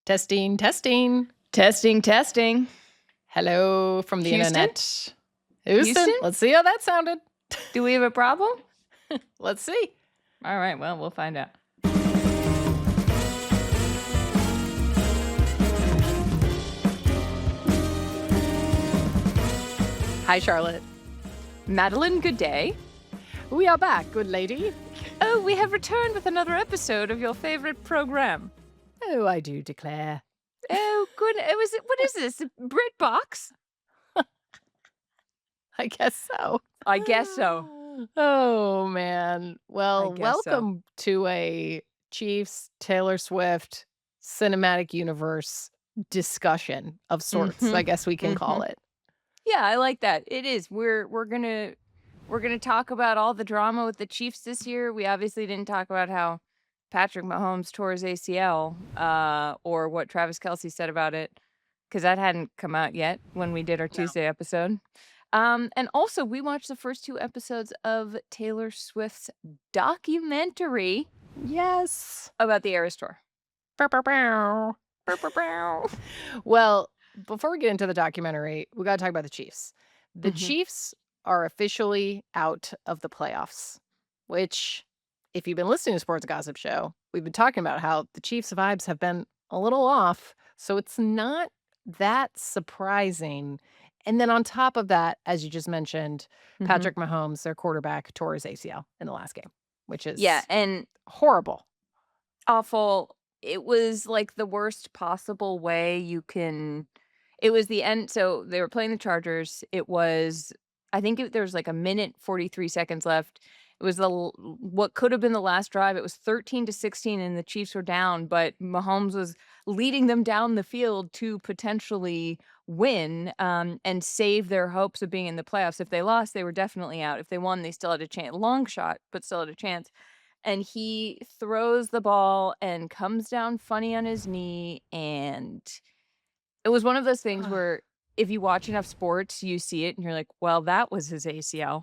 Testing, testing. Testing. Hello from the Houston? internet. Houston? Let's see how that sounded. Do we have a problem? Let's see. All right, well, we'll find out. Hi, Charlotte. Madeline, good day. We are back, good lady. Oh, we have returned with another episode of your favorite program. Oh, I do declare. Oh, good. What is this? BritBox? I guess so. I guess so. Oh, man. Well, guess so. welcome to a Chiefs, Taylor Swift, cinematic universe discussion of sorts, I guess we can call it. Yeah, I like that. It is. We're gonna talk about all the drama with the Chiefs this year. We obviously didn't talk about how Patrick Mahomes tore his ACL, or what Travis Kelce said about it, because that hadn't come out yet when we did our Tuesday episode. And also, we watched the first 2 episodes of Taylor Swift's documentary. Yes. About the Eras Tour. Well, before we get into the documentary, we got to talk about the Chiefs. The Chiefs are officially out of the playoffs, which, if you've been listening to Sports Gossip Show, we've been talking about how the Chiefs' vibes have been a little off, so it's not that surprising. And then on top of that, as you just mentioned, Patrick Mahomes, their quarterback, tore his ACL in the last game, which is and horrible. Awful. It was like the worst possible way you can. It was the end. So they were playing the Chargers. It was, I think there was like 1:43 left. It was what could have been the last drive. It was 13-16 and the Chiefs were down, but Mahomes was leading them down the field to potentially win, and save their hopes of being in the playoffs. If they lost, they were definitely out. If they won, they still had a chance. Long shot, but still had a chance. And he throws the ball and comes down funny on his knee. And it was one of those things where if you watch enough sports, you see it and you're like, well, that was his ACL.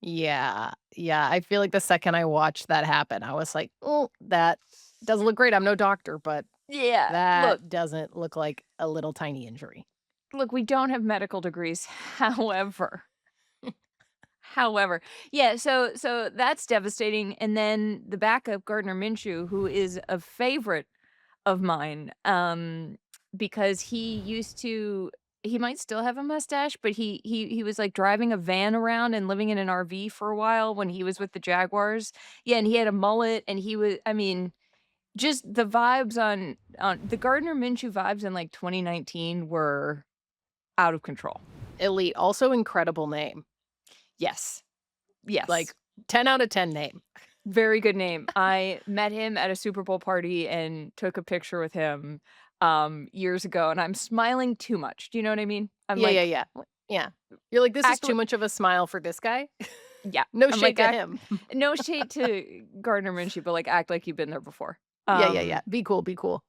Yeah. I feel like the second I watched that happen, I was like, oh, that doesn't look great. I'm no doctor, but yeah, that doesn't look like a little tiny injury. Look, we don't have medical degrees. However, yeah, so that's devastating. And then the backup, Gardner Minshew, who is a favorite of mine, because he might still have a mustache, but he was like driving a van around and living in an RV for a while when he was with the Jaguars. Yeah, and he had a mullet, and just the vibes on the Gardner Minshew vibes in like 2019 were out of control. Elite. Also incredible name. Yes. Like 10 out of 10 name. Very good name. I met him at a Super Bowl party and took a picture with him years ago, and I'm smiling too much. Do you know what I mean? Yeah. You're like, this is too much of a smile for this guy? Yeah. No shade to him. No shade to Gardner Minshew, but like act like you've been there before. Yeah. Be cool. Be cool.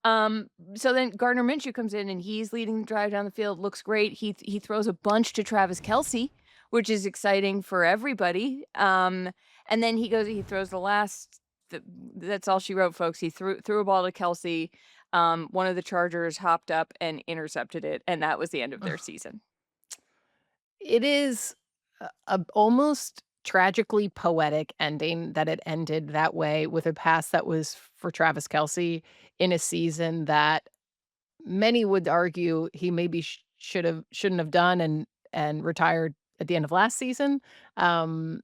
So then Gardner Minshew comes in and he's leading the drive down the field. Looks great. He throws a bunch to Travis Kelce, which is exciting for everybody. And then he throws the last. That's all she wrote, folks. He threw a ball to Kelce. One of the Chargers hopped up and intercepted it, and that was the end of their season. It is a almost tragically poetic ending that it ended that way, with a pass that was for Travis Kelce in a season that many would argue he maybe shouldn't have done and retired at the end of last season. That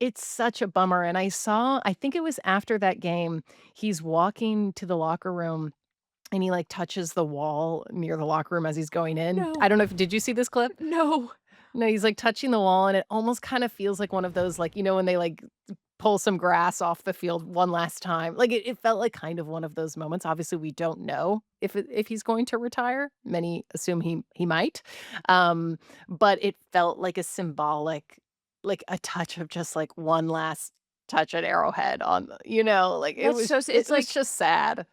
it's such a bummer. And I think it was after that game, he's walking to the locker room and he like touches the wall near the locker room as he's going in. No. I don't know did you see this clip? No, he's like touching the wall, and it almost kind of feels like one of those, like, when they like pull some grass off the field one last time. Like it felt like kind of one of those moments. Obviously, we don't know if he's going to retire. Many assume he might. But it felt like a symbolic, like a touch of just like one last touch at Arrowhead on, like it was just sad.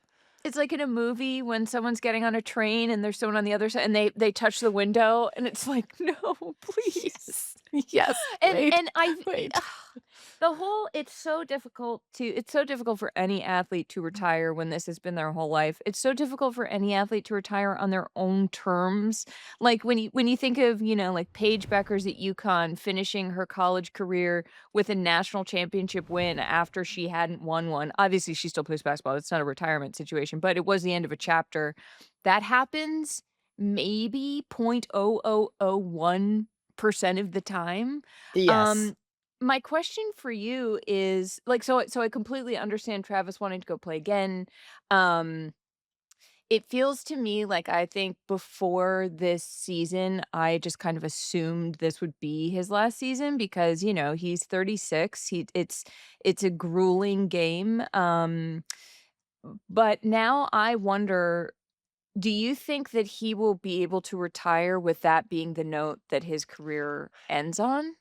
It's like in a movie when someone's getting on a train and there's someone on the other side and they touch the window and it's like, no, please. Yes, And wait, and I wait. the whole it's so difficult for any athlete to retire when this has been their whole life. It's so difficult for any athlete to retire on their own terms. Like, when you think of, like, Paige Beckers at UConn finishing her college career with a national championship win after she hadn't won one. Obviously, she still plays basketball, it's not a retirement situation, but it was the end of a chapter. That happens maybe 0.0001% of the time. Yes. Um, my question for you is, like, so I completely understand Travis wanting to go play again. Um, it feels to me like, I think before this season, I just kind of assumed this would be his last season because, he's 36. It's a grueling game. But now I wonder, do you think that he will be able to retire with that being the note that his career ends on?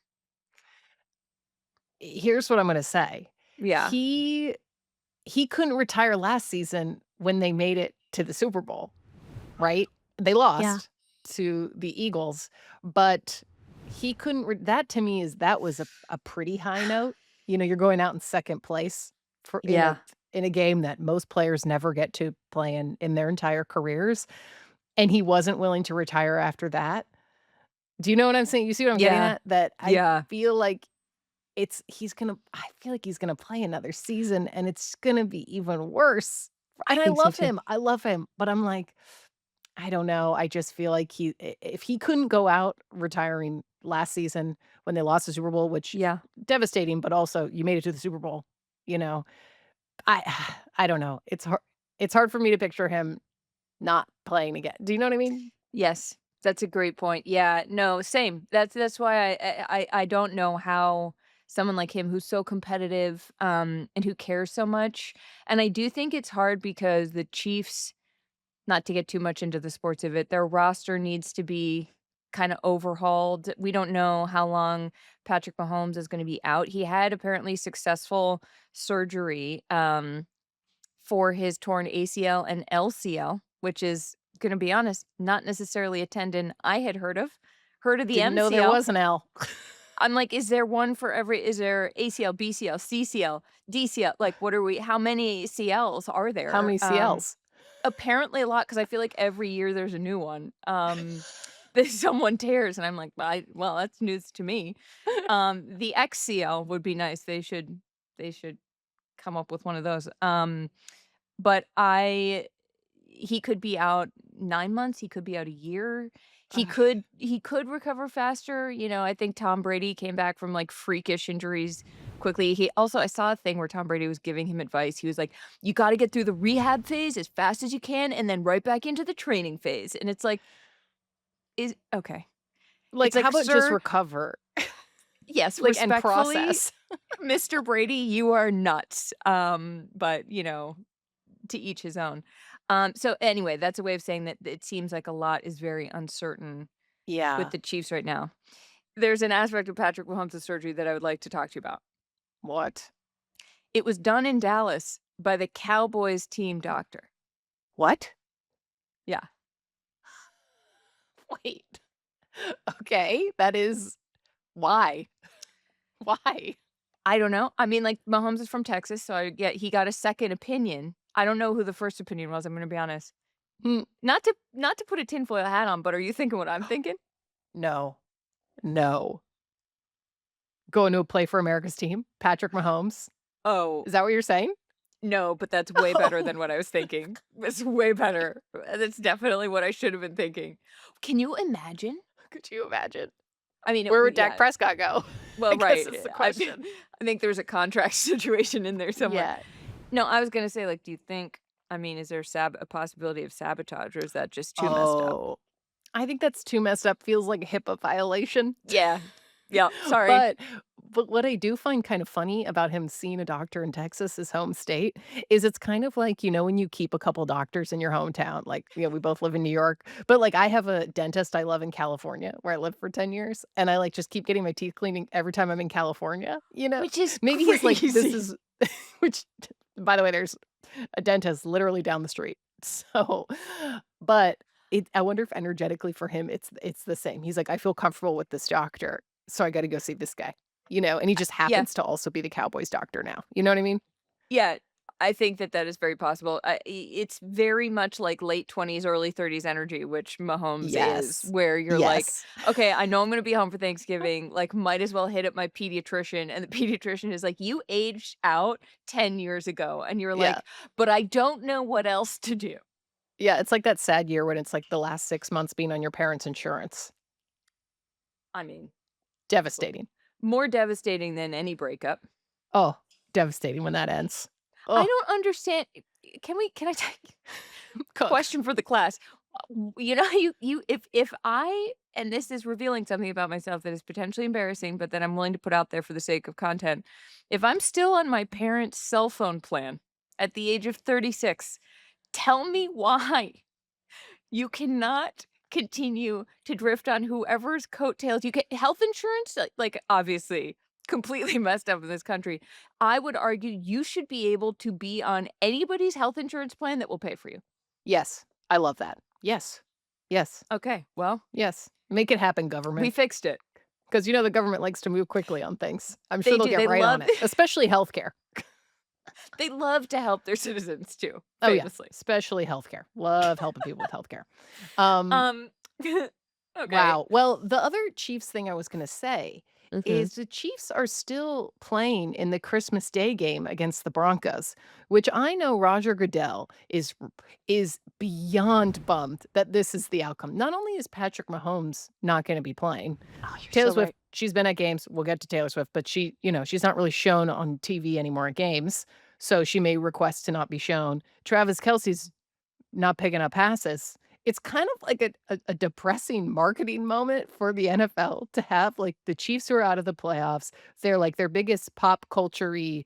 Here's what I'm gonna say. Yeah. He he couldn't retire last season when they made it to the Super Bowl, right? They Yeah. lost to the Eagles, but he couldn't re that to me is that was a pretty high note. You're going out in 2nd place for Yeah. in a game that most players never get to play in their entire careers, and he wasn't willing to retire after that. Do you know what I'm saying? You see what I'm getting Yeah. at? That I Yeah. feel like I feel like he's gonna play another season, and it's gonna be even worse. I And think so too. I love him, but I'm like, I don't know, I just feel like if he couldn't go out retiring last season when they lost the Super Bowl, which Yeah. devastating, but also you made it to the Super Bowl, you know? I I don't know, it's hard for me to picture him not playing again. Do you know what I mean? Yes. That's a great point. Yeah. No, same. That's why I don't know how someone like him who's so competitive, and who cares so much. And I do think it's hard because the Chiefs, not to get too much into the sports of it, their roster needs to be kinda overhauled. We don't know how long Patrick Mahomes is gonna be out. He had apparently successful surgery, for his torn ACL and LCL, which is, gonna be honest, not necessarily a tendon I had heard of. Heard of the Didn't know there MCL. was an L. I'm like, is there ACL, BCL, CCL, DCL? Like, what are we how many CLs are How there? many CLs? Apparently a lot, because I feel like every year there's a new one, that someone tears, and I'm like, well, that's news to me." The XCL would be nice. They should come up with one of those. But he could be out 9 months, he could be out a year. He could recover faster. I think Tom Brady came back from, like, freakish injuries quickly. I saw a thing where Tom Brady was giving him advice. He was like, "You gotta get through the rehab phase as fast as you can and then right back into the training phase." And it's like, is okay. It's Like, how like, about just "Sir, recover? yes, Like, and respectfully, process. Mr. Brady, you are nuts." But, to each his own. So anyway, that's a way of saying that it seems like a lot is very uncertain with Yeah. the Chiefs right now. There's an aspect of Patrick Mahomes' surgery that I would like to talk to you about. What? It was done in Dallas by the Cowboys team doctor. What? Yeah. Wait. Okay, that is why? Why? I don't know. I mean, like, Mahomes is from Texas, so he got a second opinion. I don't know who the first opinion was, I'm gonna be honest. Hmm, Not to put a tinfoil hat on, but are you thinking what I'm thinking? no. No. Going to play for America's team? Patrick Mahomes? Oh, Is that what you're saying? no, but that's way better Oh, than what I was thinking. It's way better. That's definitely what I should have been thinking. Can you imagine? could you imagine? I mean, Where would Dak yeah, Prescott go? well, I guess right. is the I question. I think there's a contract situation in there somewhere. Yeah. No, I was gonna say, like, do you think, I mean, is there a possibility of sabotage, or is that just too messed up? Oh, I think that's too messed up, feels like a HIPAA violation. Yeah. Yeah, sorry. But what I do find kind of funny about him seeing a doctor in Texas, his home state, is it's kind of like, when you keep a couple doctors in your hometown, like, we both live in New York, but, like, I have a dentist I love in California where I lived for 10 years, and I, like, just keep getting my teeth cleaning every time I'm in California, you know? Which is Maybe he's like, "This crazy. is" which, by the way, there's a dentist literally down the street. So, but I wonder if energetically for him, it's the same. He's like, "I feel comfortable with this doctor." so I gotta go see this guy, and he just Yeah. happens to also be the Cowboys doctor now, you know what I mean? Yeah, I think that that is very possible. It's very much like late 20s, early 30s energy, which Mahomes is, Yes. where you're like, Yes. "Okay, I know I'm gonna be home for Thanksgiving, like, might as well hit up my pediatrician," and the pediatrician is like, "You aged out 10 years ago," and you're Yeah. like, "But I don't know what else to do." Yeah, it's like that sad year when it's, like, the last 6 months being on your parents' insurance. I mean, l Devastating. more devastating than any breakup. Oh, devastating when that ends. I Oh, don't understand can I take cook. question for the class. You know, you if I and this is revealing something about myself that is potentially embarrassing, but that I'm willing to put out there for the sake of content. If I'm still on my parents' cell phone plan at the age of 36, tell me why you cannot continue to drift on whoever's coattails you get health insurance, obviously completely messed up in this country. I would argue you should be able to be on anybody's health insurance plan that will pay for you. Yes, I love that. Yes. Yes. Okay, well, Yes. Make it happen, we government, fixed it. because the government likes to move quickly on things. I'm sure They they'll do, get they right on love it, especially healthcare. they love to help their citizens too, Oh, yeah, famously. especially healthcare. Love helping people with healthcare. Um, Um, okay. wow. Well, the other Chiefs thing I was gonna say Mhm. is the Chiefs are still playing in the Christmas Day game against the Broncos, which I know Roger Goodell is beyond bummed that this is the outcome. Not only is Patrick Mahomes not gonna be playing, Oh, you're Taylor so Swift, right. she's been at games. We'll get to Taylor Swift, but she's not really shown on TV anymore at games, so she may request to not be shown. Travis Kelce's not picking up passes. It's kind of like a depressing marketing moment for the NFL to have, like, the Chiefs who are out of the playoffs. They're, like, their biggest pop culture-y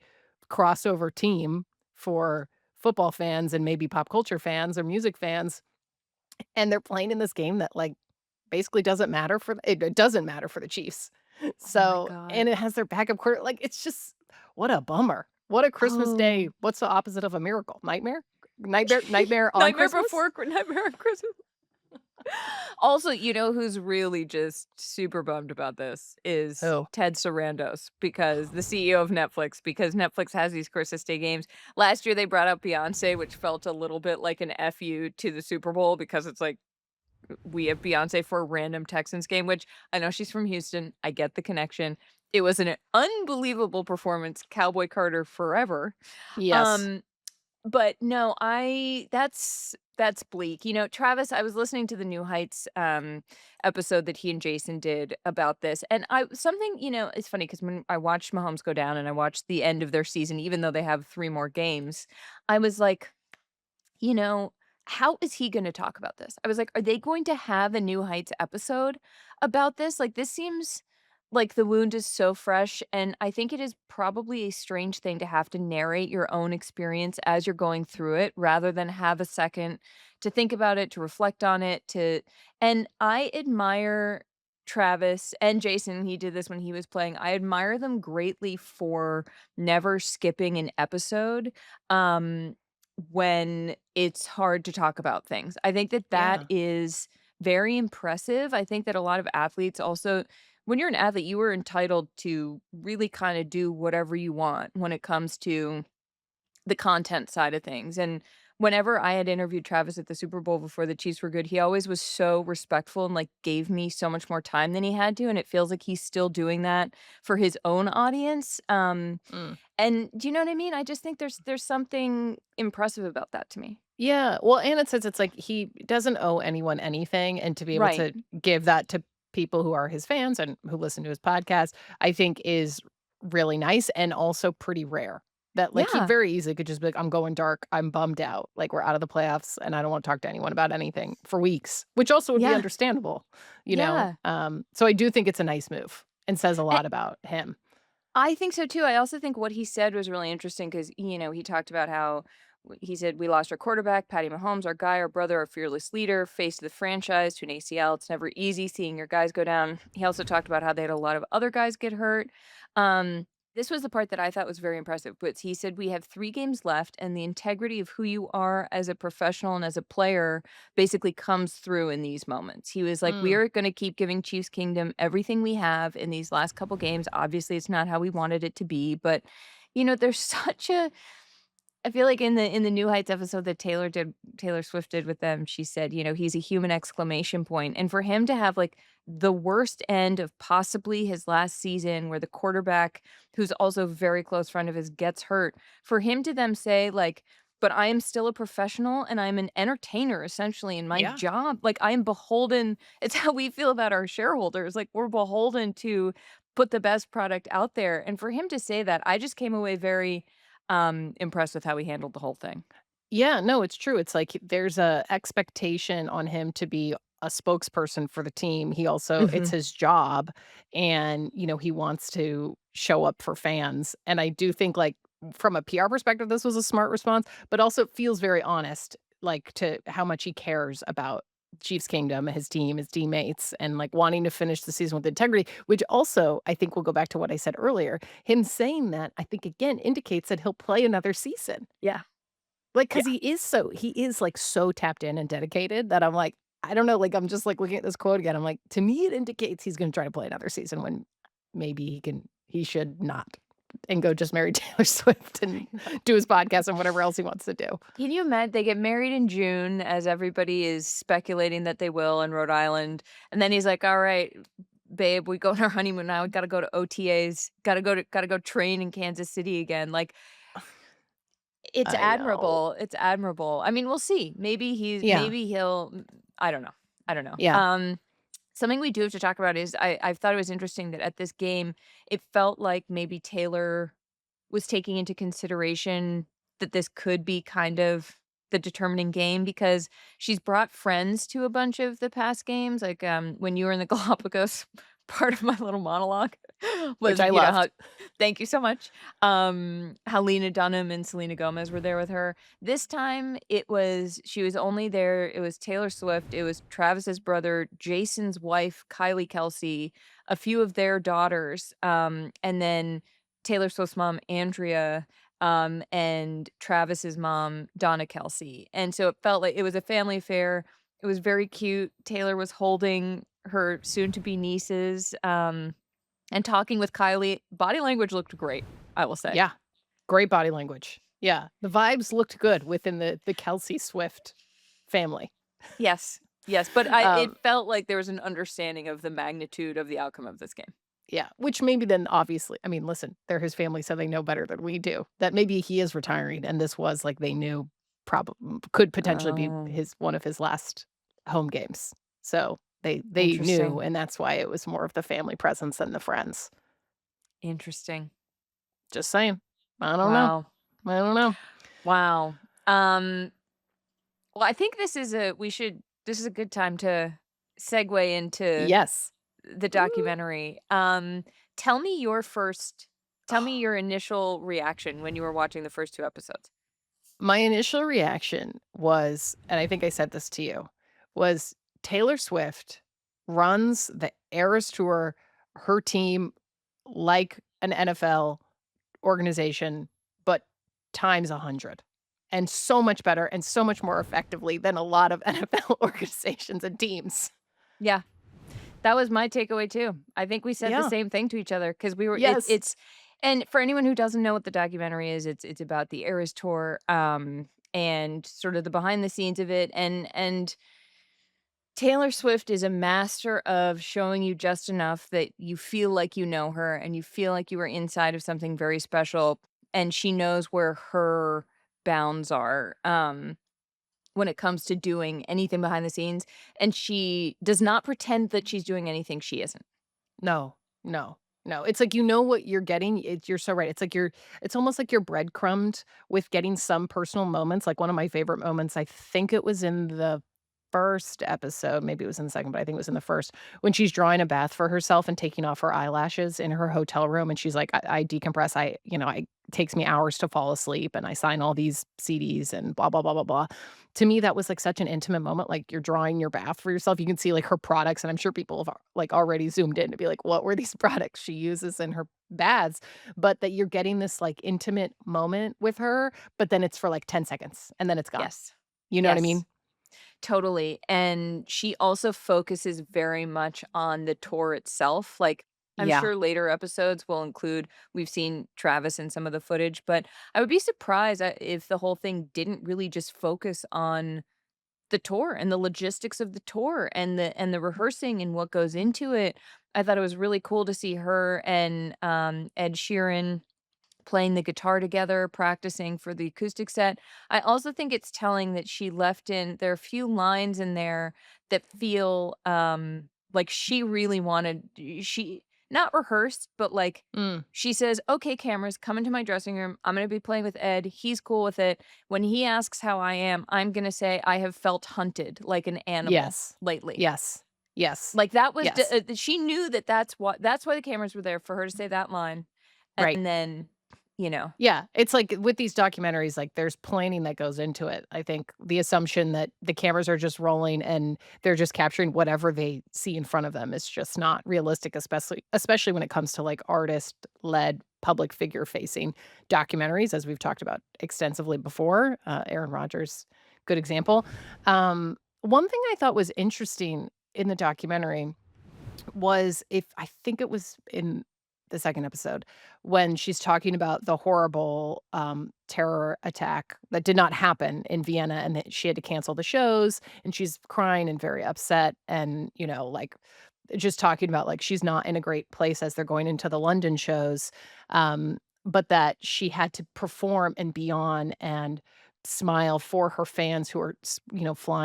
crossover team for football fans and maybe pop culture fans or music fans, and they're playing in this game that, like, basically it doesn't matter for the Chiefs. Oh my So god. and it has their backup quarter like, it's just what a bummer. What a Christmas Day. Oh. What's the opposite of a miracle? Nightmare? Nightmare on Nightmare Christmas? Before Nightmare on Christmas. Also, you know who's really just super bummed about this is Who? Ted Sarandos, because the CEO of Netflix, because Netflix has these Christmas Day games. Last year, they brought up Beyoncé, which felt a little bit like an FU to the Super Bowl because it's like we have Beyoncé for a random Texans game, which I know she's from Houston. I get the connection. It was an unbelievable performance, Cowboy Carter forever. Yes. Um, but no, I that's bleak. You know, Travis, I was listening to the New Heights episode that he and Jason did about this. And I something, it's funny because when I watched Mahomes go down and I watched the end of their season, even though they have three more games, I was like, you know, how is he gonna talk about this? I was like, "Are they going to have a New Heights episode about this?" Like, this seems like the wound is so fresh, and I think it is probably a strange thing to have to narrate your own experience as you're going through it rather than have a second to think about it, to reflect on it, and I admire Travis and Jason, he did this when he was playing. I admire them greatly for never skipping an episode. Um when it's hard to talk about things. I think that that Yeah. is very impressive. I think that a lot of athletes also when you're an athlete, you are entitled to really kinda do whatever you want when it comes to the content side of things, and whenever I had interviewed Travis at the Super Bowl before the Chiefs were good, he always was so respectful and, like, gave me so much more time than he had to, and it feels like he's still doing that for his own audience, Mm. and do you know what I mean? I just think there's something impressive about that to me. Yeah, well, and it says it's like he doesn't owe anyone anything, and to be able Right. to give that to people who are his fans and who listen to his podcast, I think is really nice and also pretty rare. That, like, he Yeah. very easily could just be like, "I'm going dark. I'm bummed out. Like, we're out of the playoffs, and I don't wanna talk to anyone about anything for weeks," which also would be Yeah. understandable, you know? Yeah. So I do think it's a nice move and says a A lot about him. I think so too. I also think what he said was really interesting because, he talked about how he said, "We lost our quarterback, Patty Mahomes, our guy, our brother, our fearless leader, face of the franchise to an ACL. It's never easy seeing your guys go down." He also talked about how they had a lot of other guys get hurt. Um, This was the part that I thought was very impressive, but he said, "We have 3 games left, and the integrity of who you are as a professional and as a player basically comes through in these moments." He was like, "We Mm, are gonna keep giving Chiefs Kingdom everything we have in these last couple games. Obviously, it's not how we wanted it to be, but, there's such a." I feel like in the New Heights episode that Taylor Swift did with them, she said, "He's a human exclamation point." And for him to have, like, the worst end of possibly his last season where the quarterback, who's also a very close friend of his, gets hurt, for him to then say, like, "But I am still a professional and I'm an entertainer essentially in my yeah. job." Like, I am beholden. It's how we feel about our shareholders. Like, we're beholden to put the best product out there. And for him to say that, I just came away very impressed with how he handled the whole thing. Yeah, no, it's true. It's like there's a expectation on him to be a spokesperson for the team. He also it's Mhm. his job and, he wants to show up for fans. And I do think like from a PR perspective this was a smart response, but also it feels very honest like to how much he cares about Chiefs Kingdom, his team, his teammates, and like wanting to finish the season with integrity, which also I think will go back to what I said earlier. Him saying that I think again indicates that he'll play another season. Yeah, Like, yeah. 'cause he is, like, so tapped in and dedicated that I'm like, I don't know, like, I'm just, like, looking at this quote again, I'm like, to me, it indicates he's gonna try to play another season when maybe he should not and go just marry Taylor Swift and I know. do his podcast and whatever else he wants to do. Can you imagine they get married in June as everybody is speculating that they will in Rhode Island, and then he's like, "Alright, babe, we go on our honeymoon now, we gotta go to OTAs, gotta go train in Kansas City again." Like, it's I know. admirable, it's admirable. I mean, we'll see. Yeah. Maybe he'll I don't know, I don't know. Yeah. Something we do have to talk about is I thought it was interesting that at this game, it felt like maybe Taylor was taking into consideration that this could be kind of the determining game because she's brought friends to a bunch of the past games, like, when you were in the Galapagos, part of my little monologue Which was, I how loved. thank you so much, how Lena Dunham and Selena Gomez were there with her. This time, she was only there it was Taylor Swift, it was Travis's brother, Jason's wife, Kylie Kelce, a few of their daughters, and then Taylor Swift's mom, Andrea, and Travis's mom, Donna Kelce, and so it felt like it was a family affair. It was very cute. Taylor was holding her soon-to-be nieces, and talking with Kylie. Body language looked great, I will say. Yeah. Great body language. Yeah. The vibes looked good within the Kelsey Swift family. Yes, yes, but it Um felt like there was an understanding of the magnitude of the outcome of this game. Yeah, which maybe then obviously I mean, listen, they're his family, so they know better than we do. That maybe he is retiring and this was like they knew could potentially be Oh, his one of his last home games. So they knew, interesting, and that's why it was more of the family presence than the friends. interesting. Just saying. I don't know. Wow, I don't know. wow. Um Well, I think this is a good time to segue into Yes. the Ooh. documentary. Tell me tell me your initial reaction when you were watching the first 2 episodes. My initial reaction was, and I think I said this to you, was Taylor Swift runs the Eras Tour, her team, like an NFL organization, but times 100, and so much better and so much more effectively than a lot of NFL organizations and teams. Yeah, that was my takeaway too. I think we said the Yeah. same thing to each other because Yes. it's and for anyone who doesn't know what the documentary is, it's about the Eras Tour, and sort of the behind the scenes of it, and Taylor Swift is a master of showing you just enough that you feel like you know her and you feel like you are inside of something very special, and she knows where her bounds are, when it comes to doing anything behind the scenes, and she does not pretend that she's doing anything she isn't. No. No. No. It's like you know what you're getting. You're so right. It's like it's almost like you're breadcrumbed with getting some personal moments. Like one of my favorite moments, I think it was in the first episode, maybe it was in the second, but I think it was in the first, when she's drawing a bath for herself and taking off her eyelashes in her hotel room, and she's like, I decompress, it takes me hours to fall asleep, and I sign all these CDs and blah, blah, blah, blah, blah." To me, that was, like, such an intimate moment, like, you're drawing your bath for yourself, you can see, like, her products, and I'm sure people have, like, already zoomed in to be like, "What were these products she uses in her baths?" But that you're getting this, like, intimate moment with her, but then it's for, like, 10 seconds, and then it's gone. Yes. You know what I Yes. mean? Totally, and she also focuses very much on the tour itself, like, I'm Yeah. sure later episodes will include we've seen Travis in some of the footage, but I would be surprised, if the whole thing didn't really just focus on the tour and the logistics of the tour and the rehearsing and what goes into it. I thought it was really cool to see her and, Ed Sheeran playing the guitar together, practicing for the acoustic set. I also think it's telling that she left in there are a few lines in there that feel, like she really wanted she not rehearsed, but, like, Mm. she says, "Okay, cameras, come into my dressing room. I'm gonna be playing with Ed. He's cool with it. When he asks how I am, I'm gonna say I have felt hunted like an animal Yes. lately." Yes. Yes. Like, that was Yes. she knew that that's why the cameras were there, for her to say that line, Right. and then, you know Yeah, it's like with these documentaries, like, there's planning that goes into it. I think the assumption that the cameras are just rolling and they're just capturing whatever they see in front of them is just not realistic, especially when it comes to, like, artist-led, public figure-facing documentaries, as we've talked about extensively before. Aaron Rodgers, good example. One thing I thought was interesting in the documentary was, if I think it was in the second episode, when she's talking about the horrible, terror attack that did not happen in Vienna, and that she had to cancel the shows, and she's crying and very upset, and, like, just talking about, like, she's not in a great place as they're going into the London shows, but that she had to perform and be on and smile for her fans who are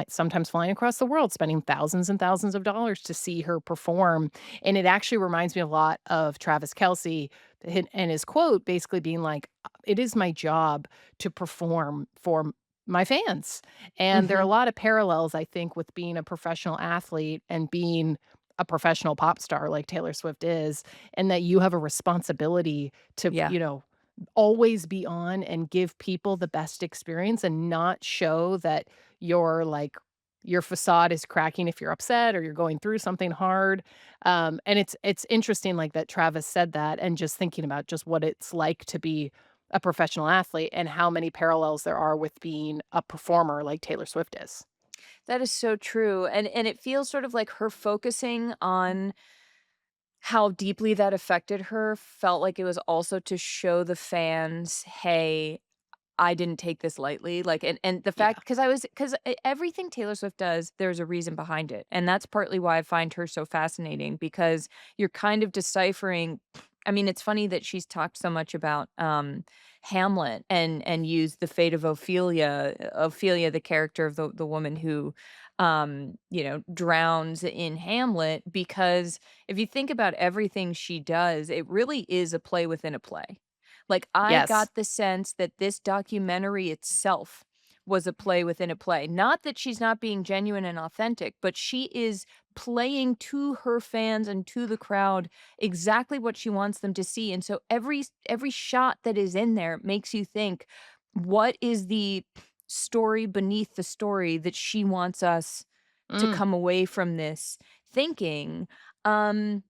sometimes flying across the world, spending thousands and thousands of dollars to see her perform. And it actually reminds me a lot of Travis Kelce, and his quote basically being like, "It is my job to perform for my fans." And there are a Mhm. lot of parallels, I think, with being a professional athlete and being a professional pop star like Taylor Swift is, and that you have a responsibility to, Yeah. always be on and give people the best experience and not show that your facade is cracking if you're upset or you're going through something hard. And it's interesting, like, that Travis said that, and just thinking about just what it's like to be a professional athlete and how many parallels there are with being a performer like Taylor Swift is. That is so true, and it feels sort of like her focusing on how deeply that affected her felt like it was also to show the fans, "Hey, I didn't take this lightly," like, and the Yeah. fact 'cause everything Taylor Swift does, there's a reason behind it, and that's partly why I find her so fascinating because you're kind of deciphering I mean, it's funny that she's talked so much about, Hamlet and used the fate of Ophelia, the character of the woman who, drowns in Hamlet, because if you think about everything she does, it really is a play within a play. Like, I Yes. got the sense that this documentary itself was a play within a play. Not that she's not being genuine and authentic, but she is playing to her fans and to the crowd exactly what she wants them to see, and so every shot that is in there makes you think, what is the story beneath the story that she wants us to Mm. come away from this thinking? Um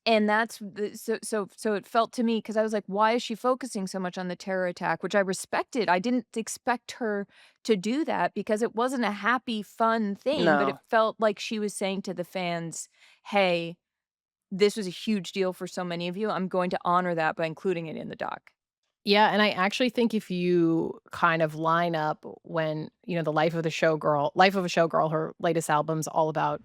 and that's the so it felt to me because I was like, "Why is she focusing so much on the terror attack?" Which I respected. I didn't expect her to do that because it wasn't a happy, fun thing, but it No. felt like she was saying to the fans, "Hey, this was a huge deal for so many of you. I'm going to honor that by including it in the doc." Yeah, and I actually think if you kind of line up when, the Life of a Showgirl, her latest album's all about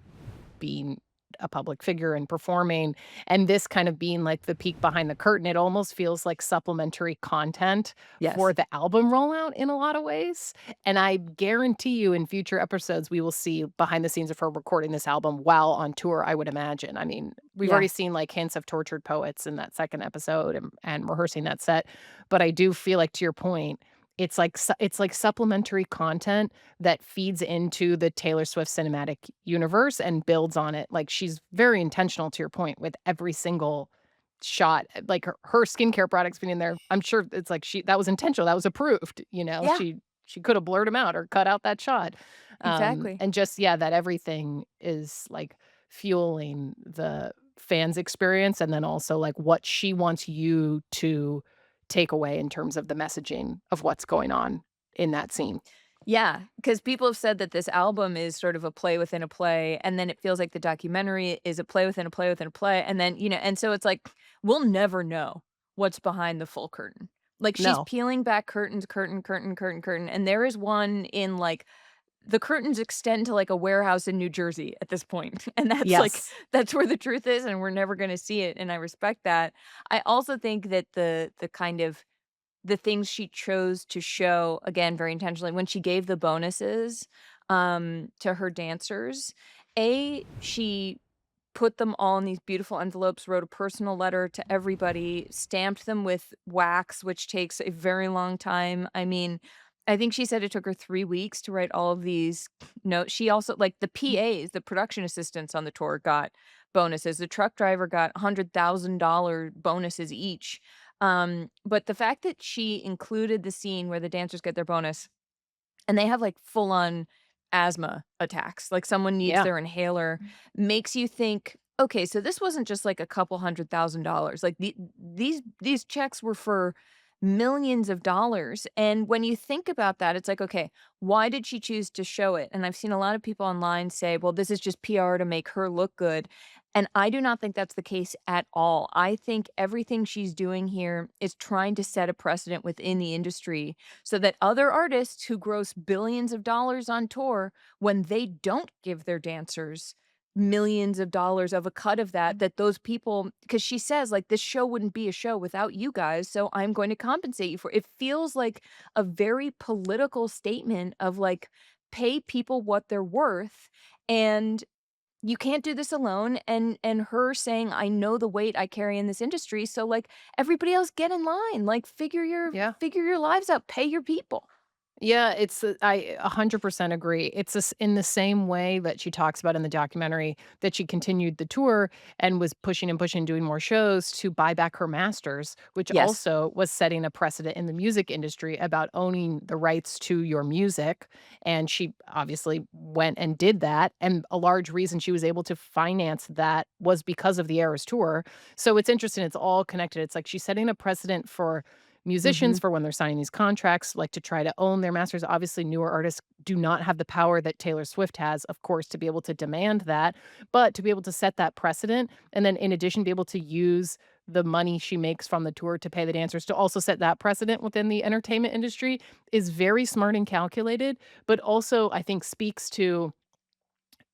being a public figure and performing, and this kind of being like the peek behind the curtain, it almost feels like supplementary content for Yes. the album rollout in a lot of ways. And I guarantee you in future episodes, we will see behind the scenes of her recording this album while on tour, I would imagine. I mean, we've Yeah. already seen like hints of Tortured Poets in that second episode, and rehearsing that set. But I do feel like, to your point, it's like supplementary content that feeds into the Taylor Swift cinematic universe and builds on it. Like, she's very intentional, to your point, with every single shot, like, her skincare products being in there, I'm sure it's like that was intentional, that was approved, you know? Yeah, She coulda blurred him out or cut out that shot. exactly. And just yeah, that everything is, like, fueling the fans' experience and then also, like, what she wants you to take away in terms of the messaging of what's going on in that scene. Yeah, because people have said that this album is sort of a play within a play, and then it feels like the documentary is a play within a play within a play, and then, and so it's like, we'll never know what's behind the full curtain. Like, she's No. peeling back curtains, curtain, and there is one in, like, the curtains extend to, like, a warehouse in New Jersey at this point, and that's, like, Yes. that's where the truth is, and we're never gonna see it, and I respect that. I also think that the kind of the things she chose to show, again, very intentionally, when she gave the bonuses, to her dancers, she put them all in these beautiful envelopes, wrote a personal letter to everybody, stamped them with wax, which takes a very long time. I mean, I think she said it took her 3 weeks to write all of these notes. She also like, the PAs, the production assistants on the tour got bonuses. The truck driver got $100,000 bonuses each. But the fact that she included the scene where the dancers get their bonus and they have, like, full on asthma attacks, like, someone needs Yeah. their inhaler, makes you think, "Okay, so this wasn't just, like, a couple $100,000, like, these checks were for millions of dollars," and when you think about that, it's like, "Okay, why did she choose to show it?" And I've seen a lot of people online say, "Well, this is just PR to make her look good," and I do not think that's the case at all. I think everything she's doing here is trying to set a precedent within the industry so that other artists who gross billions of dollars on tour, when they don't give their dancers millions of dollars of a cut of that, that those people, because she says, like, "This show wouldn't be a show without you guys, so I'm going to compensate you for it." It feels like a very political statement of, like, pay people what they're worth, and you can't do this alone, and her saying, "I know the weight I carry in this industry, so, like, everybody else get in line, like, Yeah. figure your lives out, pay your people." Yeah, I 100% agree. It's in the same way that she talks about in the documentary that she continued the tour and was pushing and pushing, doing more shows to buy back her masters, which Yes. also was setting a precedent in the music industry about owning the rights to your music. And she obviously went and did that. And a large reason she was able to finance that was because of the Eras tour. So it's interesting. It's all connected. It's like she's setting a precedent for musicians Mhm. for when they're signing these contracts, like, to try to own their masters. Obviously, newer artists do not have the power that Taylor Swift has, of course, to be able to demand that, but to be able to set that precedent, and then in addition, be able to use the money she makes from the tour to pay the dancers to also set that precedent within the entertainment industry is very smart and calculated, but also, I think, speaks to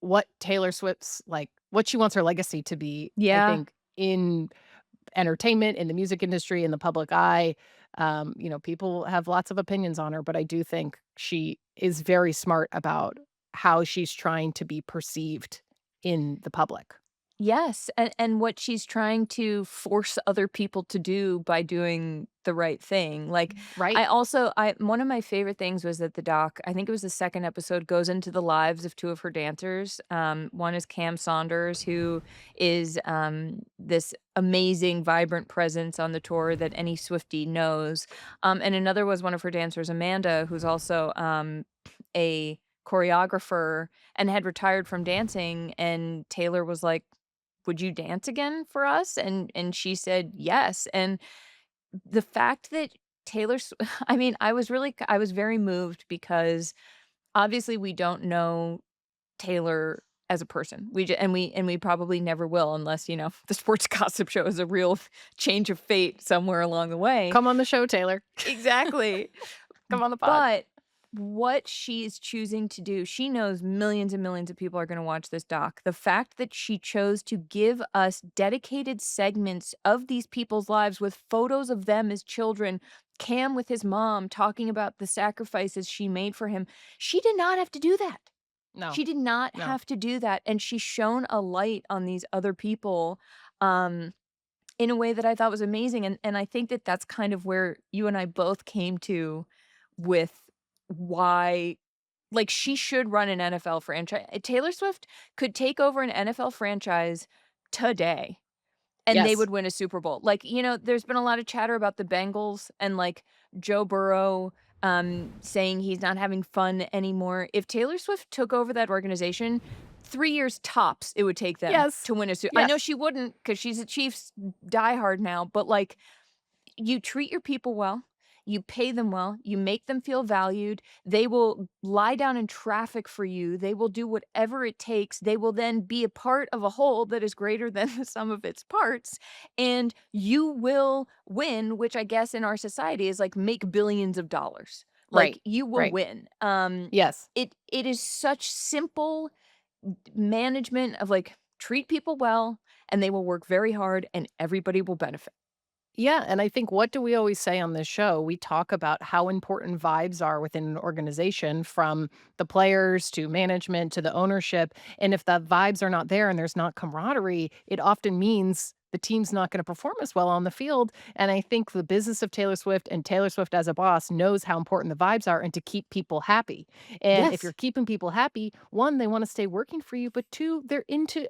what Taylor Swift's like, what she wants her legacy to be, I Yeah. think, in entertainment, in the music industry, in the public eye. People have lots of opinions on her, but I do think she is very smart about how she's trying to be perceived in the public. Yes, and what she's trying to force other people to do by doing the right thing. Like, Right. I one of my favorite things was that the doc, I think it was the 2nd episode, goes into the lives of 2 of her dancers. One is Cam Saunders, who is, this amazing, vibrant presence on the tour that any Swiftie knows. And another was one of her dancers, Amanda, who's also, a choreographer and had retired from dancing, and Taylor was like, "Would you dance again for us?" And she said, "Yes." And the fact that Taylor Sw I mean, I was very moved because obviously we don't know Taylor as a person. We probably never will unless, the sports gossip show is a real change of fate somewhere along the way. Come on the show, Taylor. Exactly. Come on the pod. But what she's choosing to do, she knows millions and millions of people are gonna watch this doc. The fact that she chose to give us dedicated segments of these people's lives with photos of them as children, Cam with his mom talking about the sacrifices she made for him, she did not have to do that. No, She did not no. have to do that, and she shone a light on these other people, um, in a way that I thought was amazing, and I think that that's kind of where you and I both came to with why like, she should run an NFL franchise. Taylor Swift could take over an NFL franchise today, and they Yes. would win a Super Bowl. Like, there's been a lot of chatter about the Bengals and, like, Joe Burrow, saying he's not having fun anymore. If Taylor Swift took over that organization, 3 years tops it would take them Yes. to win a Su I know Yes. she wouldn't, because she's a Chiefs diehard now, but, like, you treat your people well, you pay them well, you make them feel valued, they will lie down in traffic for you, they will do whatever it takes, they will then be a part of a whole that is greater than the sum of its parts, and you will win, which I guess in our society is like make billions of dollars. Like, Right. you will Right. win. Yes. It is such simple management of, like, treat people well, and they will work very hard, and everybody will benefit. Yeah, and I think what do we always say on this show? We talk about how important vibes are within an organization from the players to management to the ownership. And if the vibes are not there and there's not camaraderie, it often means the team's not going to perform as well on the field. And I think the business of Taylor Swift and Taylor Swift as a boss knows how important the vibes are and to keep people happy. And if you're Yes. keeping people happy, one, they want to stay working for you, but two, they're into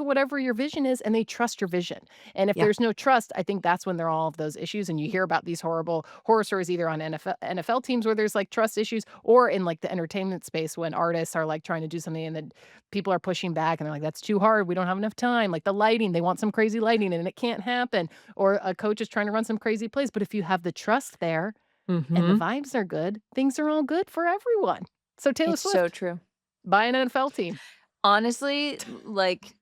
whatever your vision is and they trust your vision. And if Yeah. there's no trust, I think that's when there are all of those issues, and you hear about these horrible horror stories either on NFL teams where there's, like, trust issues or in, like, the entertainment space when artists are, like, trying to do something and then people are pushing back and they're like, "That's too hard, we don't have enough time." Like, the lighting, they want some crazy lighting and it can't happen, or a coach is trying to run some crazy plays, but if you have the trust there and the Mhm. vibes are good, things are all good for everyone. So Taylor It's so Swift, true. buy an NFL team. Honestly, like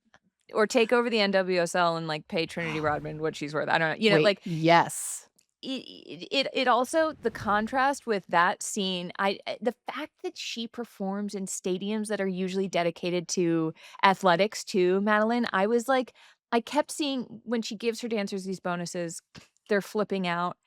or take over the NWSL and, like, pay Trinity Rodman what she's worth. I don't know. Wait, Like, yes. it also the contrast with that scene, the fact that she performs in stadiums that are usually dedicated to athletics too, Madeline, I was like I kept seeing when she gives her dancers these bonuses, they're flipping out.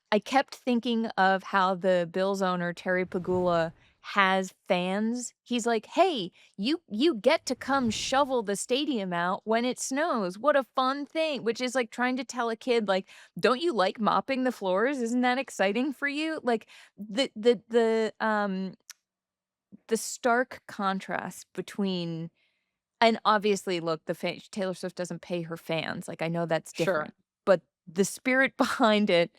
I kept thinking of how the Bills owner, Terry Pagula, has fans. He's like, "Hey, you get to come shovel the stadium out when it snows. What a fun thing." Which is like trying to tell a kid, like, "Don't you like mopping the floors? Isn't that exciting for you?" Like, the stark contrast between and obviously, look, the Taylor Swift doesn't pay her fans, like, I know that's Sure. different, but the spirit behind it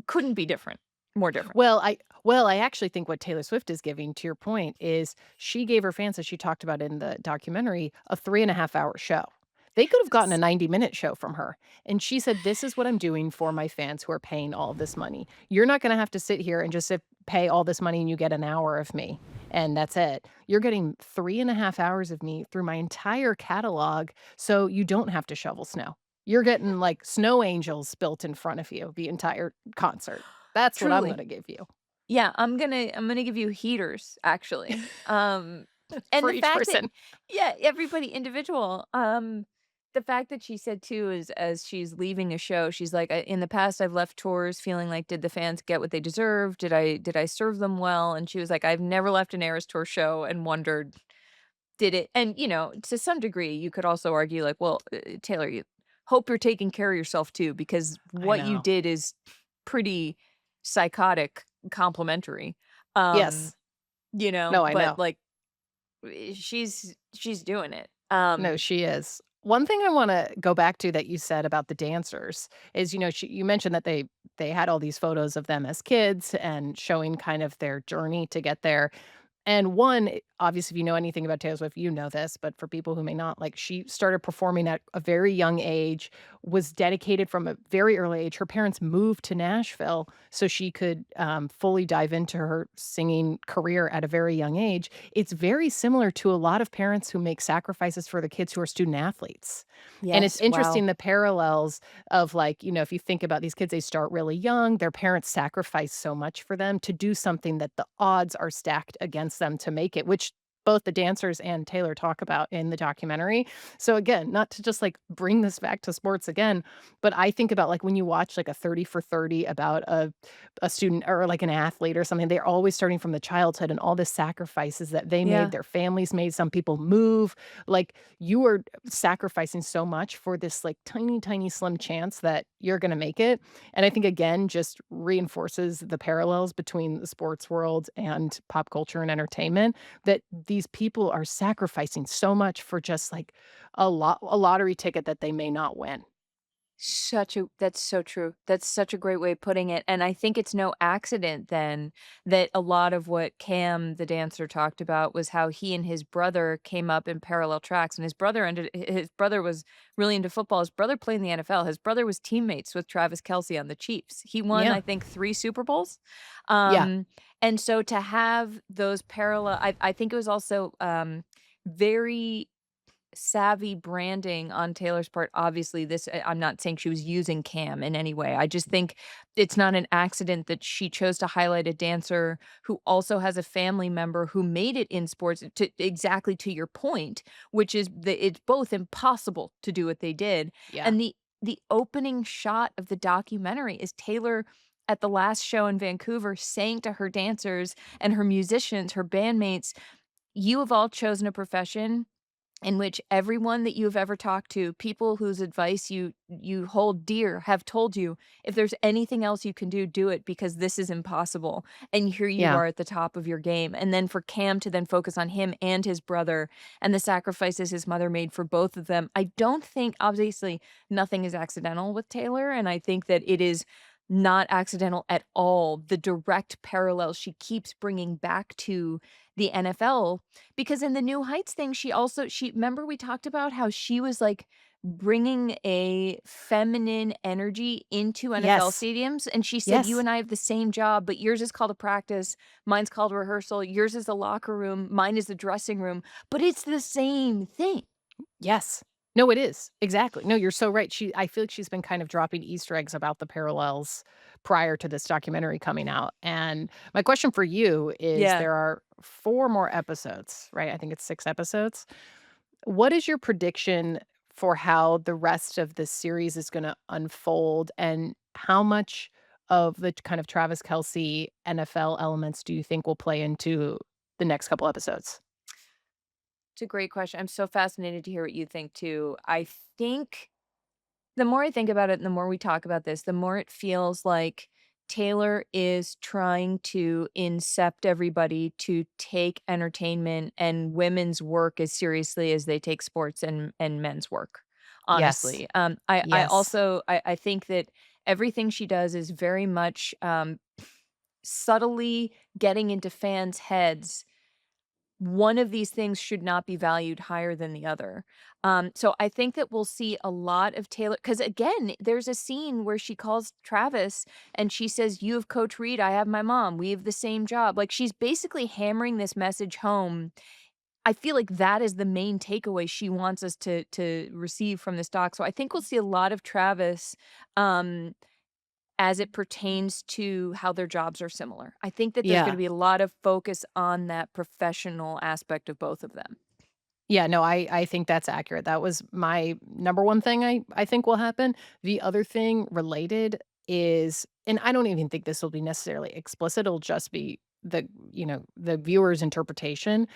couldn't be different, more different. Well, I actually think what Taylor Swift is giving, to your point, is she gave her fans, as she talked about in the documentary, a 3.5-hour show. They could have gotten a Yes. 90-minute show from her, and she said, "This is what I'm doing for my fans who are paying all of this money. You're not gonna have to sit here and just pay all this money and you get an hour of me, and that's it. You're getting 3.5 hours of me through my entire catalog, so you don't have to shovel snow. You're getting, like, snow angels built in front of you the entire concert. That's what I'm Truly. gonna give you." Yeah, I'm gonna give you heaters, actually. And For the each fact that person. yeah, everybody individual. The fact that she said too is as she's leaving a show, she's like, In the past, I've left tours feeling like, did the fans get what they deserve? Did I serve them well?" And she was like, "I've never left an Eras Tour show and wondered, did it?" And, to some degree, you could also argue like, "Well, Taylor, you hope you're taking care of yourself too, because I what you know. did is pretty psychotic complimentary." Um, Yes. No, I but, know. like, she's doing it. No, she is. One thing I wanna go back to that you said about the dancers is, you mentioned that they had all these photos of them as kids and showing kind of their journey to get there. And one, obviously, if you know anything about Taylor Swift, you know this, but for people who may not, like, she started performing at a very young age, was dedicated from a very early age. Her parents moved to Nashville so she could, fully dive into her singing career at a very young age. It's very similar to a lot of parents who make sacrifices for the kids who are student athletes. And it's Yes, wow. interesting the parallels of, like, if you think about these kids, they start really young, their parents sacrifice so much for them to do something that the odds are stacked against them to make it, which both the dancers and Taylor talk about in the documentary. So again, not to just, like, bring this back to sports again, but I think about, like, when you watch, like, a 30 for 30 about a student or, like, an athlete or something, they're always starting from the childhood and all the sacrifices that they made, Yeah. their families made, some people move, like, you are sacrificing so much for this, like, tiny, tiny slim chance that you're gonna make it, and I think, again, just reinforces the parallels between the sports world and pop culture and entertainment, that these people are sacrificing so much for just, like, a lottery ticket that they may not win. Such a That's so true. That's such a great way of putting it, and I think it's no accident then that a lot of what Cam, the dancer, talked about was how he and his brother came up in parallel tracks, and his brother was really into football, his brother played in the NFL, his brother was teammates with Travis Kelce on the Chiefs. He won, Yeah. I think, 3 Super Bowls, Yeah. and so to have those parallel I think it was also, very savvy branding on Taylor's part. Obviously, I'm not saying she was using Cam in any way. I just think it's not an accident that she chose to highlight a dancer who also has a family member who made it in sports to exactly to your point, which is that it's both impossible to do what they did. Yeah. And the opening shot of the documentary is Taylor at the last show in Vancouver saying to her dancers and her musicians, her bandmates, "You have all chosen a profession in which everyone that you've ever talked to, people whose advice you hold dear, have told you, if there's anything else you can do, do it because this is impossible. And here you Yeah. are at the top of your game." And then for Cam to then focus on him and his brother and the sacrifices his mother made for both of them. I don't think obviously nothing is accidental with Taylor, and I think that it is not accidental at all, the direct parallels she keeps bringing back to the NFL because in the New Heights thing, she remember we talked about how she was, like, bringing a feminine energy into NFL Yes. stadiums, and she said, "You Yes. and I have the same job, but yours is called a practice, mine's called rehearsal, yours is the locker room, mine is the dressing room, but it's the same thing." Yes. No, it is. Exactly. No, you're so right. I feel like she's been kind of dropping Easter eggs about the parallels prior to this documentary coming out. And my question for you is Yeah. there are 4 more episodes, right? I think it's 6 episodes. What is your prediction for how the rest of this series is gonna unfold, and how much of the kind of Travis Kelce NFL elements do you think will play into the next couple episodes? It's a great question. I'm so fascinated to hear what you think too. I think the more I think about it and the more we talk about this, the more it feels like Taylor is trying to incept everybody to take entertainment and women's work as seriously as they take sports and men's work, Yes. honestly. I Yes. also I think that everything she does is very much, subtly getting into fans' heads one of these things should not be valued higher than the other. So I think that we'll see a lot of Taylor because again, there's a scene where she calls Travis and she says, "You have Coach Reed, I have my mom. We have the same job." Like she's basically hammering this message home. I feel like that is the main takeaway she wants us to receive from this doc. So I think we'll see a lot of Travis um as it pertains to how their jobs are similar. I think that there's gonna Yeah. be a lot of focus on that professional aspect of both of them. Yeah, no, I think that's accurate. That was my number one thing I think will happen. The other thing related is and I don't even think this will be necessarily explicit, it'll just be the viewer's interpretation,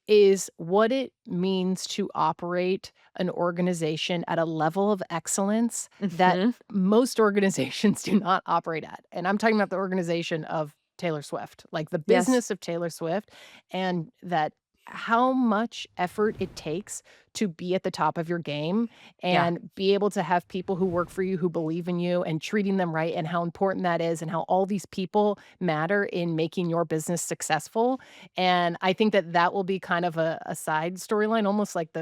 is what it means to operate an organization at a level of excellence that Mhm. most organizations do not operate at, and I'm talking about the organization of Taylor Swift, like the Yes. business of Taylor Swift, and that how much effort it takes to be at the top of your game Yeah. and be able to have people who work for you who believe in you and treating them right and how important that is and how all these people matter in making your business successful, and I think that that will be kind of a side storyline, almost like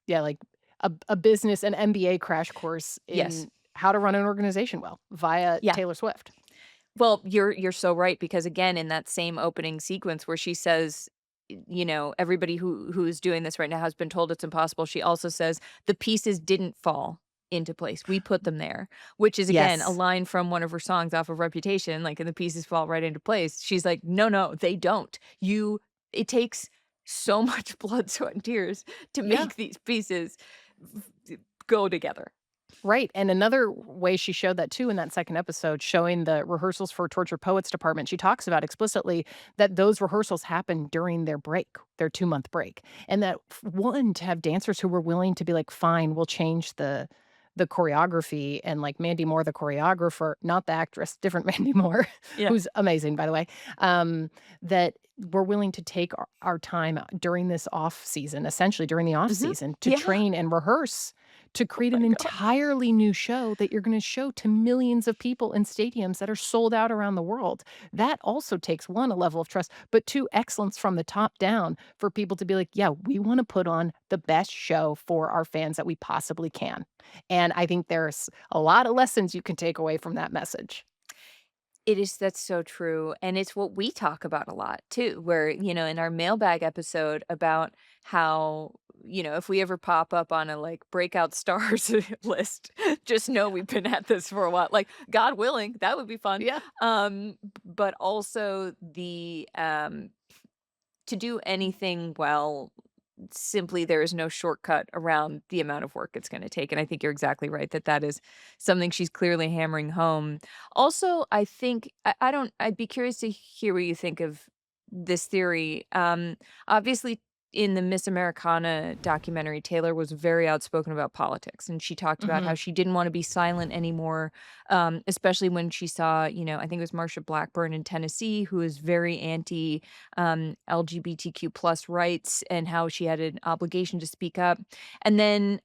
like a business an MBA crash course Yes. in how to run an organization well via Yeah. Taylor Swift. Well, you're so right because again, in that same opening sequence where she says, everybody who's doing this right now has been told it's impossible. She also says the pieces didn't fall into place. We put them there, which is again a Yes. line from one of her songs off of Reputation, like and the pieces fall right into place. She's like, "No, no, they don't. It takes so much blood, sweat, and tears to Yeah. make these pieces go together. Right, and another way she showed that too in that second episode, showing the rehearsals for Tortured Poets department, she talks about explicitly that those rehearsals happened during their break, their 2-month break, and that to have dancers who were willing to be like, "Fine, we'll change the choreography," and, like, Mandy Moore, the choreographer, not the actress, different Mandy Moore, Yeah. who's amazing, by the way, that we're willing to take our time during this off season, essentially during the off Mhm. season, to Yeah. train and rehearse to Oh create my an god. entirely new show that you're gonna show to millions of people in stadiums that are sold out around the world. That also takes, 1, a level of trust, but 2, excellence from the top down for people to be like, "Yeah, we wanna put on the best show for our fans that we possibly can." And I think there's a lot of lessons you can take away from that message. It is that's so true, and it's what we talk about a lot too, where, in our mailbag episode about how, if we ever pop up on a, like, breakout stars list, just know we've been at this for a while, like, God willing, that would be fun. Yeah, But also to do anything well, simply there is no shortcut around the amount of work it's gonna take, and I think you're exactly right that that is something she's clearly hammering home. Also, I think I don't I'd be curious to hear what you think of this theory. Obviously, in the Miss Americana documentary, Taylor was very outspoken about politics, and she talked about how mhm, she didn't wanna be silent anymore, especially when she saw, I think it was Marsha Blackburn in Tennessee, who is very anti LGBTQ plus rights and how she had an obligation to speak up. And then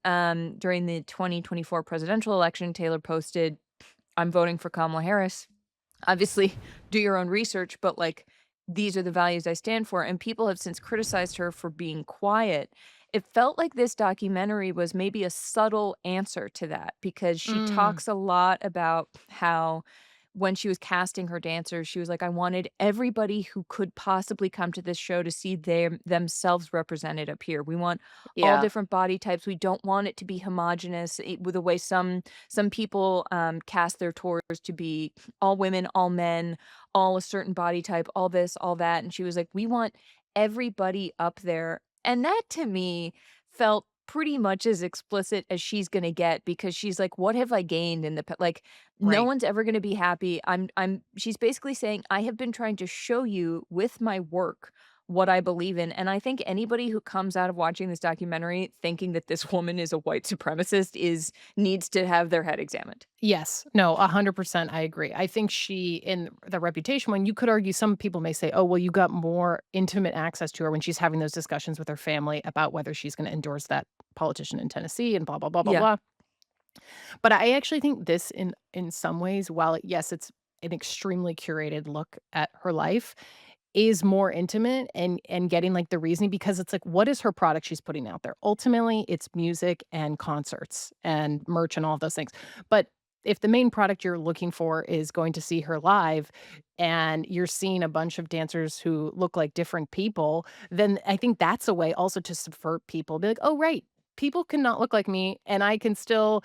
during the 2024 presidential election, Taylor posted, "I'm voting for Kamala Harris." Obviously, do your own research, but like these are the values I stand for. And people have since criticized her for being quiet. It felt like this documentary was maybe a subtle answer to that because she mm, talks a lot about how when she was casting her dancers, she was like, I wanted everybody who could possibly come to this show to see themselves represented up here. We want all yeah, different body types. We don't want it to be homogenous with the way some people cast their tours to be all women, all men, all a certain body type, all this, all that. And she was like, we want everybody up there. And that to me felt pretty much as explicit as she's going to get because she's like, what have I gained in like, no right. one's ever going to be happy. She's basically saying, I have been trying to show you with my work what I believe in. And I think anybody who comes out of watching this documentary thinking that this woman is a white supremacist needs to have their head examined. Yes. No, 100% I agree. I think she in the Reputation one, you could argue some people may say, "Oh, well, you got more intimate access to her when she's having those discussions with her family about whether she's gonna endorse that politician in Tennessee and blah, blah, blah, blah, Yeah. blah." But I actually think this in some ways, while yes, it's an extremely curated look at her life, is more intimate and getting, like, the reasoning because it's like, what is her product she's putting out there? Ultimately, it's music and concerts and merch and all of those things. But if the main product you're looking for is going to see her live and you're seeing a bunch of dancers who look like different people, then I think that's a way also to subvert people. Be like, "Oh, right. People cannot look like me, and I can still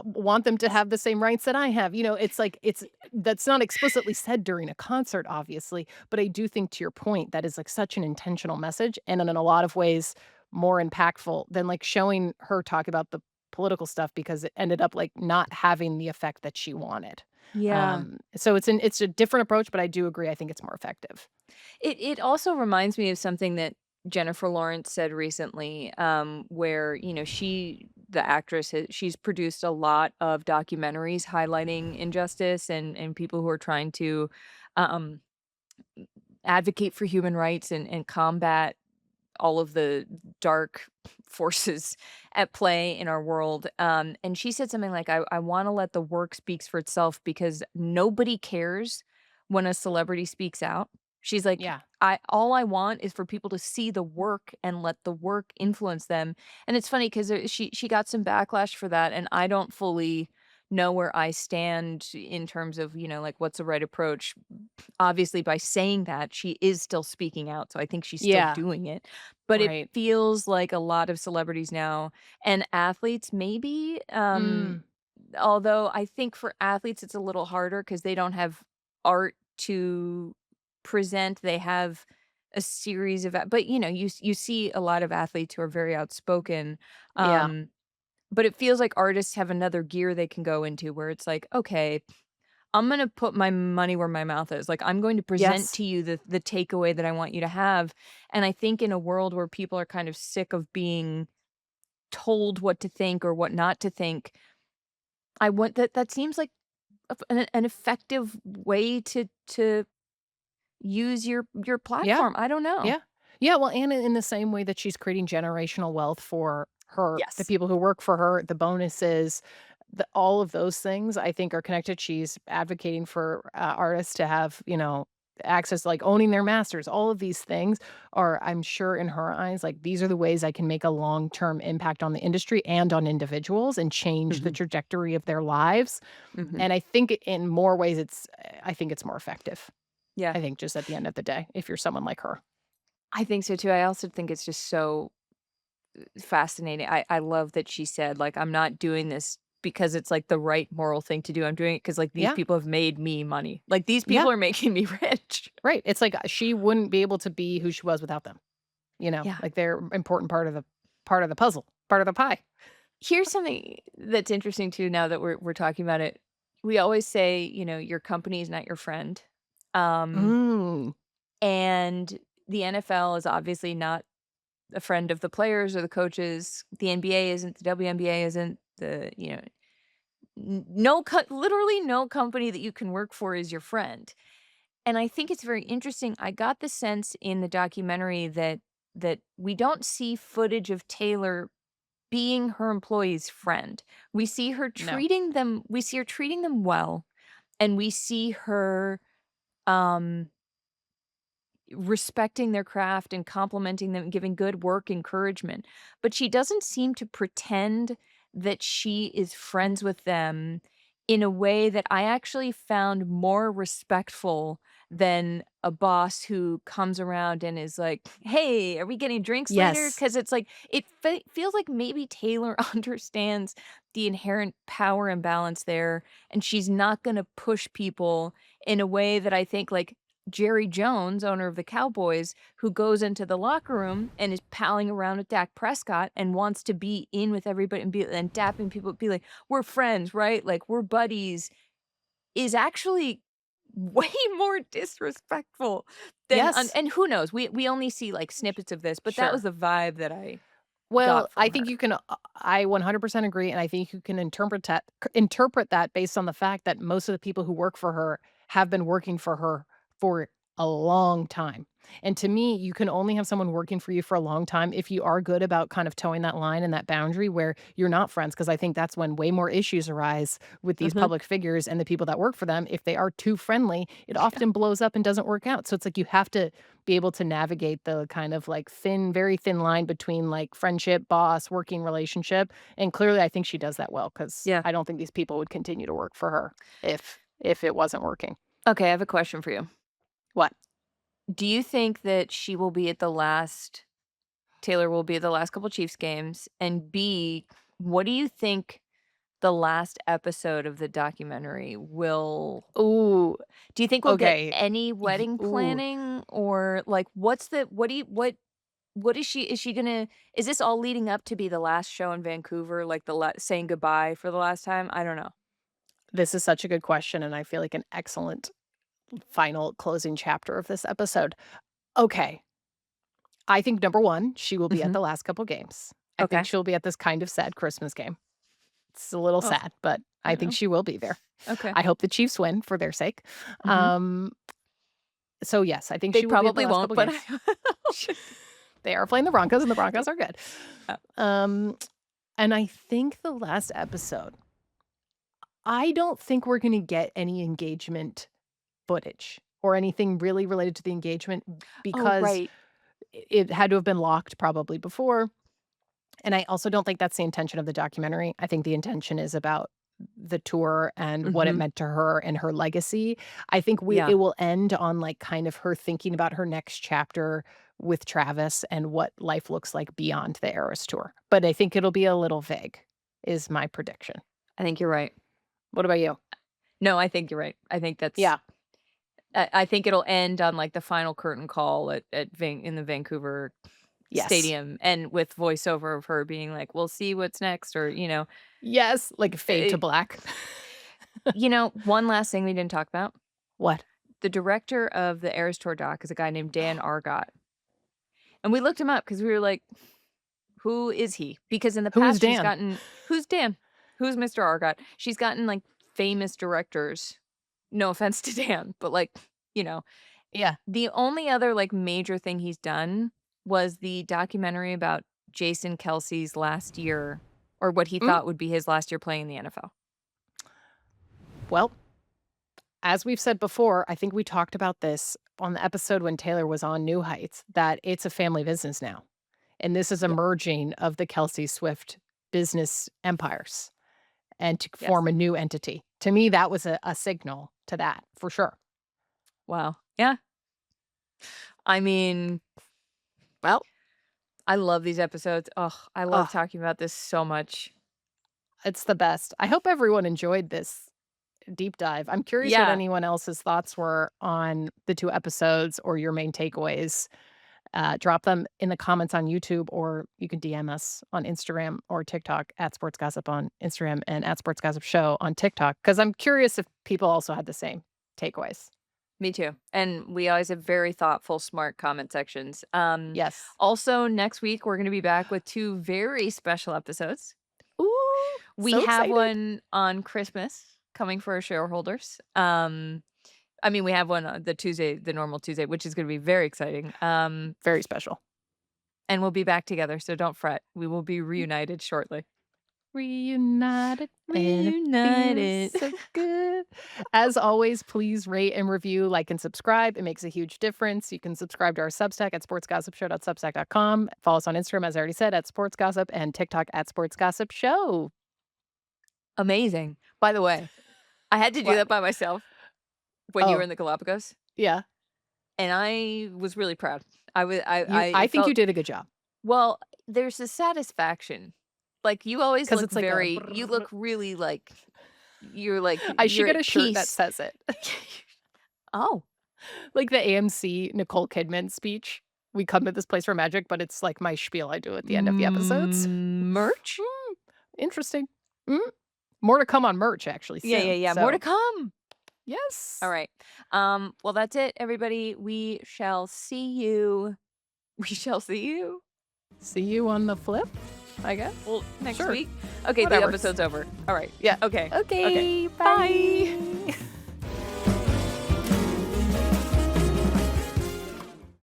want them to have the same rights that I have." It's like it's that's not explicitly said during a concert, obviously, but I do think to your point, that is, like, such an intentional message and in a lot of ways more impactful than, like, showing her talk about the political stuff because it ended up, like, not having the effect that she wanted. Yeah. So it's a different approach, but I do agree, I think it's more effective. It also reminds me of something that Jennifer Lawrence said recently, where, the actress, she's produced a lot of documentaries highlighting injustice and people who are trying to, um, advocate for human rights and combat all of the dark forces at play in our world. And she said something like, I want to let the work speaks for itself because nobody cares when a celebrity speaks out. She's like, Yeah. all I want is for people to see the work and let the work influence them. And it's funny because she got some backlash for that, and I don't fully know where I stand in terms of, like what's the right approach. Obviously, by saying that, she is still speaking out, so I think she's still Yeah. doing it. But it Right. feels like a lot of celebrities now and athletes maybe, Mm. although I think for athletes it's a little harder because they don't have art to present. They have a series of but, you see a lot of athletes who are very outspoken, Yeah. um, but it feels like artists have another gear they can go into where it's like, "Okay, I'm gonna put my money where my mouth is." Like, I'm going to present Yes. to you the takeaway that I want you to have, and I think in a world where people are kind of sick of being told what to think or what not to think, I want that seems like an effective way to use your Yeah. platform. I don't know. Yeah. Yeah, well, and in the same way that she's creating generational wealth for the Yes. people who work for her, the bonuses, all of those things I think are connected. She's advocating for, artists to have, access, like, owning their masters. All of these things are, I'm sure in her eyes, like, these are the ways I can make a long-term impact on the industry and on individuals and change the Mhm, trajectory of their lives, mhm. and I think in more ways I think it's more effective. Yeah, I think just at the end of the day, if you're someone like her. I think so too. I also think it's just so fascinating. I love that she said, like, "I'm not doing this because it's, like, the right moral thing to do. I'm doing it because like, these Yeah. people have made me money. Like, these Yeah. people are making me rich." Right, it's like, she wouldn't be able to be who she was without them, Yeah. like, they're important part of the puzzle, part of the pie. Here's something that's interesting too now that we're talking about it. We always say, your company is not your friend. Um, Mm, and the NFL is obviously not a friend of the players or the coaches. The NBA isn't, the WNBA isn't, literally no company that you can work for is your friend. And I think it's very interesting. I got the sense in the documentary that we don't see footage of Taylor being her employee's friend. no. We see her treating them well, and we see her, um, respecting their craft and complimenting them, giving good work encouragement, but she doesn't seem to pretend that she is friends with them in a way that I actually found more respectful than a boss who comes around and is like, "Hey, are we getting drinks later?" Yes. Because it's like feels like maybe Taylor understands the inherent power imbalance there, and she's not gonna push people in a way that I think, like, Jerry Jones, owner of the Cowboys, who goes into the locker room and is palling around with Dak Prescott and wants to be in with everybody and dapping people, be like, "We're friends, right? Like, we're buddies," is actually way more disrespectful than Yes. and who knows? We only see, like, snippets of this, but that was Sure. the vibe that I Well, got I from think her. you can I 100% agree, and I think you can interpret that based on the fact that most of the people who work for her have been working for her for a long time. And to me, you can only have someone working for you for a long time if you are good about kind of towing that line and that boundary where you're not friends, because I think that's when way more issues arise with these Mhm. public figures and the people that work for them. If they are too friendly, it often blows up and doesn't work out. So it's like you have to be able to navigate the kind of like very thin line between like friendship, boss, working relationship. And clearly I think she does that well because Yeah. I don't think these people would continue to work for her if it wasn't working. Okay, I have a question for you. What? Do you think that she will be at the last Taylor will be at the last couple Chiefs games? And B, what do you think the last episode of the documentary will Ooh, do you think we'll get okay. any wedding Ooh. planning or, like, what's the what is she gonna is this all leading up to be the last show in Vancouver, like, the la saying goodbye for the last time? I don't know. This is such a good question, and I feel like an excellent final closing chapter of this episode. Okay. I think number one, she will be at Mhm. the last couple games. I think Okay. she'll be at this kind of sad Christmas game. It's a little Oh, sad, but I I think know. she will be there. Okay. I hope the Chiefs win for their sake. Mhm. Um, so yes, I think They she will be at the probably last won't, couple but games. They are playing the Broncos, and the Broncos are good. Yeah. Um, and I think the last episode, I don't think we're gonna get any engagement footage or anything really related to the engagement Oh, because right. it had to have been locked probably before. And I also don't think that's the intention of the documentary. I think the intention is about the tour and what it Mhm. meant to her and her legacy. I think Yeah. it will end on, like, kind of her thinking about her next chapter with Travis and what life looks like beyond the Eras Tour. But I think it'll be a little vague, is my prediction. I think you're right. What about you? No, I think you're right. I think that's Yeah. I think it'll end on, like, the final curtain call in the Vancouver Yes. stadium and with voiceover of her being like, "We'll see what's next," or, Yes, like fade to eh black. one last thing we didn't talk about. What? The director of the Eras Tour doc is a guy named Dan Argot, and we looked him up because we were like, "Who is he?" Because in the Who is past, she's Dan? gotten "Who's Dan? Who's Mr. Argot?" She's gotten, like, famous directors. No offense to Dan, but, like, you know, Yeah. the only other, like, major thing he's done was the documentary about Jason Kelce's last year, or what he Mm, thought would be his last year playing in the NFL. well, as we've said before, I think we talked about this on the episode when Taylor was on New Heights, that it's a family business now, and this is a Yeah. merging of the Kelsey Swift business empires and to Yes. form a new entity. To me, that was a signal to that, for sure. Wow. Yeah. I mean, Well, I love these episodes. Oh, I love ugh, talking about this so much. it's the best. I hope everyone enjoyed this deep dive. I'm curious what Yeah, anyone else's thoughts were on the 2 episodes or your main takeaways. Drop them in the comments on YouTube, or you can DM us on Instagram or TikTok at Sports Gossip on Instagram and at Sports Gossip Show on TikTok, because I'm curious if people also had the same takeaways. me too. And we always have very thoughtful, smart comment sections. Yes. Also, next week, we're going to be back with two very special episodes. Ooh, We so have excited. one on Christmas coming for our shareholders. I mean, we have one on the Tuesday, the normal Tuesday, which is going to be very exciting. Very special. And we'll be back together, so don't fret. We will be reunited shortly. Reunited, and it feels Reunited. so good. As always, please rate and review, like, and subscribe. It makes a huge difference. You can subscribe to our Substack at sportsgossipshow.substack.com. Follow us on Instagram, as I already said, at Sports Gossip, and TikTok at Sports Gossip Show. Amazing. By the way, I had to do What? that by myself when you were Oh, in the Galapagos, yeah. and I was really proud. I I think you felt did a good job well, there's a satisfaction. Like, you always because look it's like a you look really like I should you're get a at shirt that peace. says it. Oh, Like the AMC Nicole Kidman speech. "We come to this place for magic," but it's like my spiel I do at the end of the episodes. merch? Mm, interesting. Mm. More to come on merch actually Yeah, yeah, soon, yeah, more to so come. yes. Alright. Well, that's it, everybody. We shall see you we shall see you, See you on the flip, I guess? well, next Sure. week. Okay, the Whatever. episode's over. Alright. Yeah. Okay. Okay. Okay, Bye. bye.